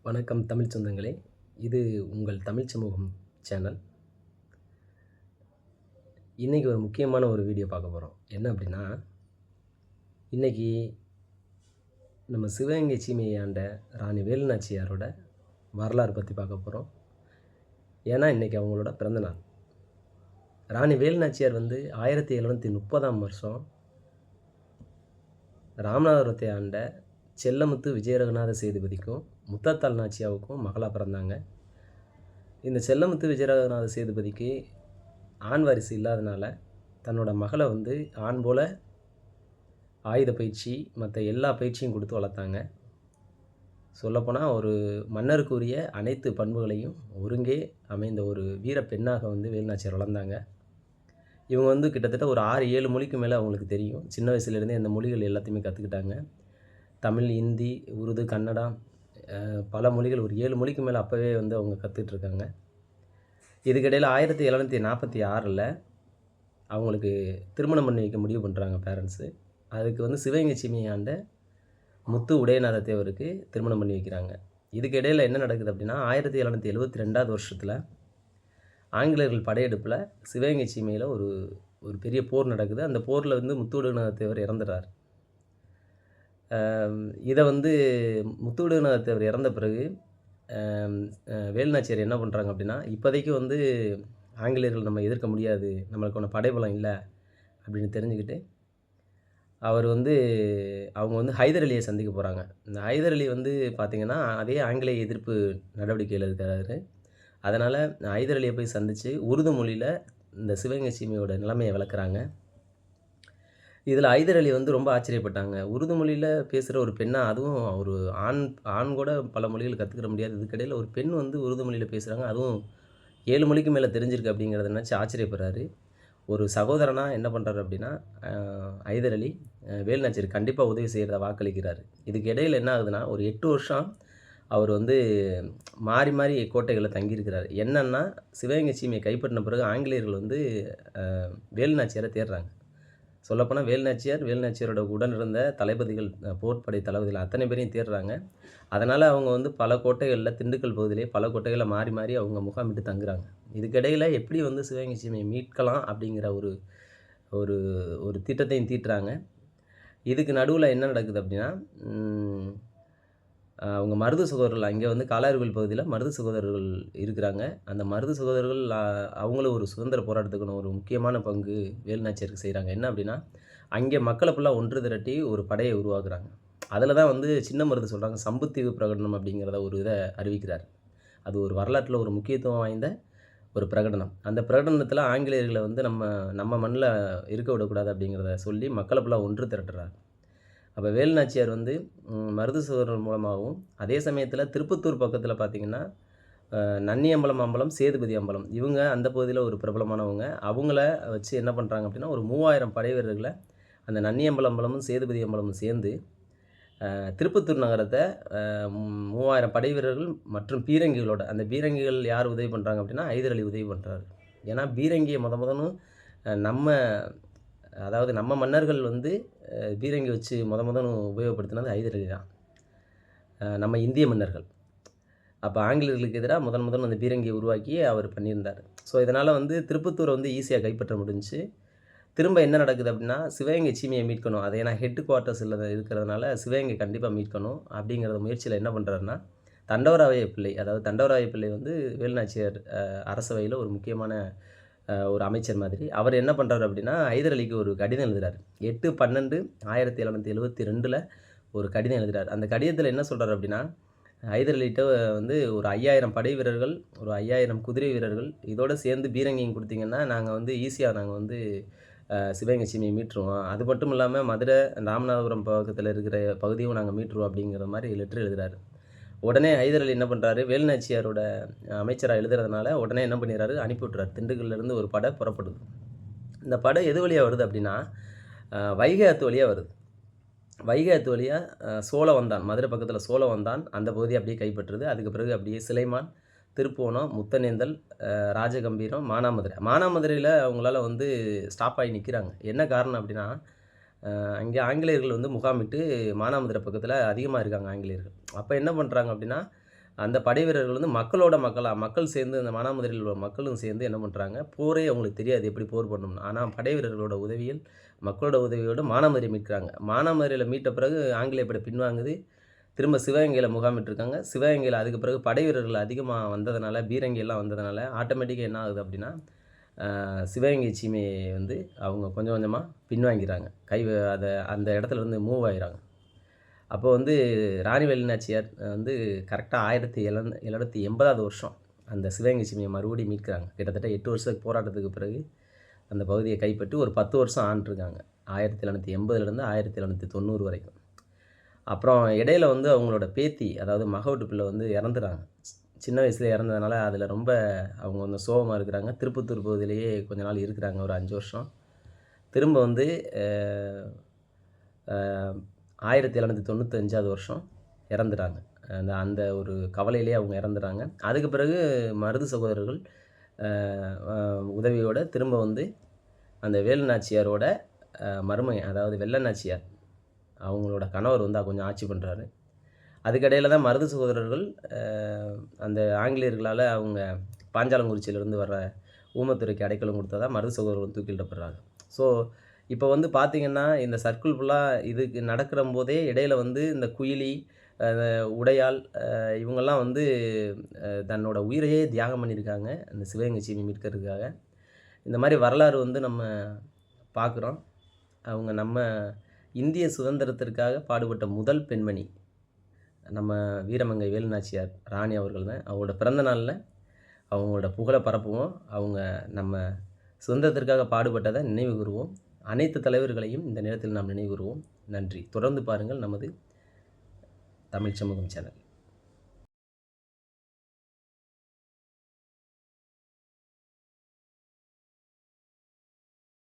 வணக்கம் தமிழ் சொந்தங்களே. இது உங்கள் தமிழ் சமூகம் சேனல். இன்றைக்கி ஒரு முக்கியமான ஒரு வீடியோ பார்க்க போகிறோம். என்ன அப்படின்னா, இன்றைக்கி நம்ம சிவகங்கை சீமையை ஆண்ட ராணி வேலுநாச்சியாரோட வரலாறு பற்றி பார்க்க போகிறோம். ஏன்னா இன்றைக்கி அவங்களோட பிறந்தநாள். ராணி வேலுநாச்சியார் 1730ஆம் வருஷம் ராமநாதபுரத்தை ஆண்ட செல்லமுத்து விஜயரகுநாத சேதுபதிக்கும் முத்தத்தாள் நாச்சியாவுக்கும் மகளாக பிறந்தாங்க. இந்த செல்லமுத்து விஜயரகுநாத சேதுபதிக்கு ஆண் வாரிசு இல்லாதனால தன்னோட மகளை ஆண் போல் ஆயுத பயிற்சி மற்ற எல்லா பயிற்சியும் கொடுத்து வளர்த்தாங்க. சொல்லப்போனால் ஒரு மன்னருக்குரிய அனைத்து பண்புகளையும் ஒருங்கே அமைந்த ஒரு வீர பெண்ணாக வேலுநாச்சியார் வளர்ந்தாங்க. இவங்க கிட்டத்தட்ட ஒரு 6-7 மொழிக்கு மேலே அவங்களுக்கு தெரியும். சின்ன வயசுலேருந்தே அந்த மொழிகள் எல்லாத்தையுமே கற்றுக்கிட்டாங்க. தமிழ், ஹிந்தி, உருது, கன்னடம், பல மொழிகள் ஒரு 7 மொழிக்கு மேலே அப்போவே அவங்க கற்றுட்ருக்காங்க. இதுக்கிடையில் 1746 அவங்களுக்கு திருமணம் பண்ணி வைக்க முடிவு பண்ணுறாங்க பேரண்ட்ஸு. அதுக்கு சிவகங்கை சீமையை ஆண்ட முத்து உடையநாத தேவருக்கு திருமணம் பண்ணி வைக்கிறாங்க. இதுக்கிடையில் என்ன நடக்குது அப்படின்னா, 1772ஆவது வருஷத்தில் ஆங்கிலேயர்கள் படையெடுப்பில் சிவகங்கை சீமையில் ஒரு பெரிய போர் நடக்குது. அந்த போரில் முத்து உடையநாத தேவர் இறந்துடுறார். இதை முத்துவிடுநாத தேவர் இறந்த பிறகு வேலுநாச்சியார் என்ன பண்ணுறாங்க அப்படின்னா, இப்போதைக்கு ஆங்கிலேயர்கள் நம்ம எதிர்க்க முடியாது, நம்மளுக்கு ஒன்று படைபலம் இல்லை அப்படின்னு தெரிஞ்சுக்கிட்டு அவர் அவங்க ஹைதர் அலியை சந்திக்க போகிறாங்க. இந்த ஹைதர் அலி பார்த்திங்கன்னா அதே ஆங்கிலேய எதிர்ப்பு நடவடிக்கையில் இருக்கிறாரு. அதனால் ஹைதர் அலியை போய் சந்தித்து உருது மொழியில் இந்த சிவகங்கை சீமையோட நிலைமையை விளக்குறாங்க. இதில் ஹைதர் அலி ரொம்ப ஆச்சரியப்பட்டாங்க. உருது மொழியில் பேசுகிற ஒரு பெண்ணா, அதுவும் ஒரு ஆண் கூட பல மொழிகள் கற்றுக்கிற முடியாது. இதுக்கிடையில் ஒரு பெண் உருது மொழியில் பேசுகிறாங்க, அதுவும் 7 மொழிக்கு மேலே தெரிஞ்சிருக்கு அப்படிங்கிறத நினச்சி ஆச்சரியப்படுறாரு. ஒரு சகோதரனாக என்ன பண்ணுறாரு அப்படின்னா, ஹைதர் அலி வேலுநாச்சியார் கண்டிப்பாக உதவி செய்கிறத வாக்களிக்கிறார். இதுக்கு இடையில் என்ன ஆகுதுன்னா, ஒரு 8 வருஷம் அவர் மாறி மாறி கோட்டைகளில் தங்கியிருக்கிறார். என்னென்னா, சிவகங்கை சீமையை கைப்பற்றின பிறகு ஆங்கிலேயர்கள் வேலுநாச்சியாரை தேடுறாங்க. சொல்லப்போனால் வேலுநாச்சியாரோட உடன் இருந்த தளபதிகள், போர்ப்படை தளபதிகள் அத்தனை பேரையும் தேடுறாங்க. அதனால் அவங்க பல கோட்டைகளில், திண்டுக்கல் பகுதியிலே பல கோட்டைகளில் மாறி மாறி அவங்க முகாமிட்டு தங்குறாங்க. இதுக்கிடையில் எப்படி சிவகங்கை சீமையை மீட்கலாம் அப்படிங்கிற ஒரு ஒரு ஒரு திட்டத்தையும் தீட்டுறாங்க. இதுக்கு நடுவில் என்ன நடக்குது அப்படின்னா, அவங்க மருது சகோதரர்கள் அங்கே காலாறுவில் பகுதியில் மருது சகோதரர்கள் இருக்கிறாங்க. அந்த மருது சகோதரர்கள் அவங்களும் ஒரு சுதந்திர போராட்டத்துக்கான ஒரு முக்கியமான பங்கு வேலுநாச்சியாருக்கு செய்கிறாங்க. என்ன அப்படின்னா, அங்கே மக்களை ஃபுல்லாக ஒன்று திரட்டி ஒரு படையை உருவாக்குறாங்க. அதில் தான் சின்ன மருது சொல்கிறாங்க, சம்புத்தீவு பிரகடனம் அப்படிங்கிறத ஒரு இதை அறிவிக்கிறார். அது ஒரு வரலாற்றில் ஒரு முக்கியத்துவம் வாய்ந்த ஒரு பிரகடனம். அந்த பிரகடனத்தில் ஆங்கிலேயர்களை நம்ம மண்ணில் இருக்க விடக்கூடாது அப்படிங்கிறத சொல்லி மக்களை ஃபுல்லாக ஒன்று திரட்டுறார். அப்போ வேலுநாச்சியார் மருது சகோதரர்கள் மூலமாகவும், அதே சமயத்தில் திருப்பத்தூர் பக்கத்தில் பார்த்திங்கன்னா நன்னியம்பலம் அம்பலம், சேதுபதி அம்பலம், இவங்க அந்த பகுதியில் ஒரு பிரபலமானவங்க. அவங்கள வச்சு என்ன பண்ணுறாங்க அப்படின்னா, ஒரு 3000 படை வீரர்களை அந்த நன்னியம்பலம் அம்பலமும் சேதுபதி அம்பலமும் சேர்ந்து திருப்பத்தூர் நகரத்தை 3000 படை வீரர்கள் மற்றும் பீரங்கிகளோட, அந்த பீரங்கிகள் யார் உதவி பண்ணுறாங்க அப்படின்னா, ஹைதர் அலி உதவி பண்ணுறாரு. ஏன்னா பீரங்கியை முதலும் நம்ம மன்னர்கள் பீரங்கி வச்சு முதலும் உபயோகப்படுத்தினது ஹைதர் அலி தான், நம்ம இந்திய மன்னர்கள். அப்போ ஆங்கிலேயர்களுக்கு எதிராக முதல் அந்த பீரங்கியை உருவாக்கி அவர் பண்ணியிருந்தார். ஸோ இதனால் திருப்பத்தூரை ஈஸியாக கைப்பற்ற முடிஞ்சிச்சு. திரும்ப என்ன நடக்குது அப்படின்னா, சிவகங்கை சீமையை மீட்கணும். அதை ஏன்னா ஹெட் குவார்ட்டர்ஸில் இருக்கிறதுனால சிவகங்கை கண்டிப்பாக மீட்கணும் அப்படிங்கிற முயற்சியில் என்ன பண்ணுறாருன்னா, தண்டவராய பிள்ளை, அதாவது தண்டவராய பிள்ளை வேலுநாச்சியார் அரசவையில் ஒரு முக்கியமான ஒரு அமைச்சர் மாதிரி. அவர் என்ன பண்ணுறாரு அப்படின்னா, ஹைதர் அலிக்கு ஒரு கடிதம் எழுதுகிறார். 8/12/1772 ஒரு கடிதம் எழுதுகிறார். அந்த கடிதத்தில் என்ன சொல்கிறார் அப்படின்னா, ஹைதர் அலிகிட்ட ஒரு 5000 படை வீரர்கள், ஒரு 5000 குதிரை வீரர்கள், இதோடு சேர்ந்து பீரங்கியும் கொடுத்தீங்கன்னா நாங்கள் ஈஸியாக நாங்கள் சிவகங்கை சீமையை மீட்டுருவோம். அது மட்டும் இல்லாமல் மதுரை, ராமநாதபுரம் பக்கத்தில் இருக்கிற பகுதியும் நாங்கள் மீட்டுருவோம் அப்படிங்கிற மாதிரி லெட்டர் எழுதுகிறாரு. உடனே ஹைதர் அலி என்ன பண்ணுறாரு, வேலுநாச்சியாரோட அமைச்சராக எழுதுறதுனால உடனே என்ன பண்ணிடுறாரு, அனுப்பி விட்றாரு. திண்டுக்கல்லேருந்து ஒரு படை புறப்படுது. இந்த படை எது வழியாக வருது அப்படின்னா, வைகை ஆற்று வழியாக வருது. வைகை ஆற்று வழியாக சோழவந்தான், மதுரை பக்கத்தில் சோழவந்தான், அந்த பகுதியை அப்படியே கைப்பற்றுது. அதுக்கு பிறகு அப்படியே சிலைமான், திருப்புவனம், முத்தனேந்தல், ராஜகம்பீரம், மானாமதுரையில் அவங்களால ஸ்டாப் ஆகி நிற்கிறாங்க. என்ன காரணம் அப்படின்னா, அங்கே ஆங்கிலேயர்கள் முகாமிட்டு மானாமதுரை பக்கத்தில் அதிகமாக இருக்காங்க ஆங்கிலேயர்கள். அப்போ என்ன பண்ணுறாங்க அப்படின்னா, அந்த படைவீரர்கள் வந்து மக்களோட மக்கள் சேர்ந்து அந்த மானாமதுரையில் உள்ள மக்களும் சேர்ந்து என்ன பண்ணுறாங்க, போரே அவங்களுக்கு தெரியாது எப்படி போர் பண்ணணும்னு. ஆனா படைவீரர்களோட உதவியில், மக்களோட உதவியோட மானாமதுரைய மீட்கிறாங்க. மானாமதுரையில மீட்ட பிறகு ஆங்கிலேய படை பின்வாங்குது. திரும்ப சிவகங்கையில முகாமிட்டுருக்காங்க. சிவகங்கையில அதுக்கு பிறகு படைவீரர்கள் அதிகமா வந்ததுனால, பீரங்கிலாம் வந்ததுனால, ஆட்டோமேட்டிக்கா என்ன ஆகுது அப்படின்னா, சிவகங்கை சீமையை வந்து அவங்க கொஞ்சம் கொஞ்சமா பின்வாங்கிறாங்க. அத அந்த இடத்துல இருந்து மூவ் ஆயிறாங்க. அப்போ வந்து ராணி வேலு நாச்சியார் வந்து கரெக்ட்டா 1780வது வருஷம் அந்த சிவகங்கை சீமைய மறுபடியும் மீட்கிறாங்க. கிட்டத்தட்ட 8 வருஷத்துக்கு போராட்டத்துக்கு பிறகு அந்த பகுதிய கைப்பற்றி ஒரு 10 வருஷம் ஆண்டுருக்காங்க. 1780லேருந்து 1790 வரைக்கும். அப்புறம் இடையில வந்து அவங்களோட பேத்தி, அதாவது மகவட்டு பிள்ளை வந்து இறந்துறாங்க. சின்ன வயசுல இறந்ததுனால அதில ரொம்ப அவங்க வந்து சோகமா இருக்கிறாங்க. திருப்பத்தூர் பகுதியிலேயே கொஞ்ச நாள் இருக்கிறாங்க. ஒரு 5 வருஷம். திரும்ப வந்து அ அ 1795வது வருஷம் இறந்துட்டாங்க. அந்த அந்த ஒரு கவலையிலேயே அவங்க இறந்துறாங்க. அதுக்கு பிறகு மருது சகோதரர்கள் அ அ உதவியோட திரும்ப வந்து அந்த வேலு நாச்சியாரோட மருமகன், அதாவது வெள்ள நாச்சியார் அவங்களோட கணவர் வந்து கொஞ்சம் ஆட்சி பண்றாரு. அதுக்கிடையில தான் மருது சகோதரர்கள் அ அந்த ஆங்கிலேயர்களால அவங்க பாஞ்சாலங்குறிச்சியிலிருந்து வர்ற ஊமத்துரைக்கு அடைக்கலம் குடுத்ததா மருது சகோதரர்கள் தூக்கிலிடப்படுறாங்க. ஸோ, இப்ப வந்து பார்த்தீங்கன்னா, இந்த சர்க்கிள் ஃபுல்லா இதுக்கு நடக்கிறம்போதே இடையில வந்து இந்த குயிலி, அ உடையாள் இவங்கலாம் வந்து தன்னோட உயிரையே தியாகம் பண்ணியிருக்காங்க. அந்த சிவகங்கை சீமைய மீட்கிறதுக்காக. இந்த மாரி வரலாறு வந்து நம்ம பார்க்குறோம். அவங்க நம்ம இந்திய சுதந்திரத்திற்காக பாடுபட்ட முதல் பெண்மணி. நம்ம வீரமங்கை வேலு நாச்சியார் ராணி அவர்கள் தான். அவங்களோட பிறந்த நாள்ல அவங்களோட புகழ பரப்புவோம். அவங்க நம்ம சுதந்திரத்திற்காக பாடுபட்டத நினைவு கூறுவோம். அனைத்து தலைவர்களையும் இந்த நேரத்தில் நாம் நினைவு கூறுவோம். நன்றி. தொடர்ந்து பாருங்கள் நமது தமிழ் சமூகம் சேனல்.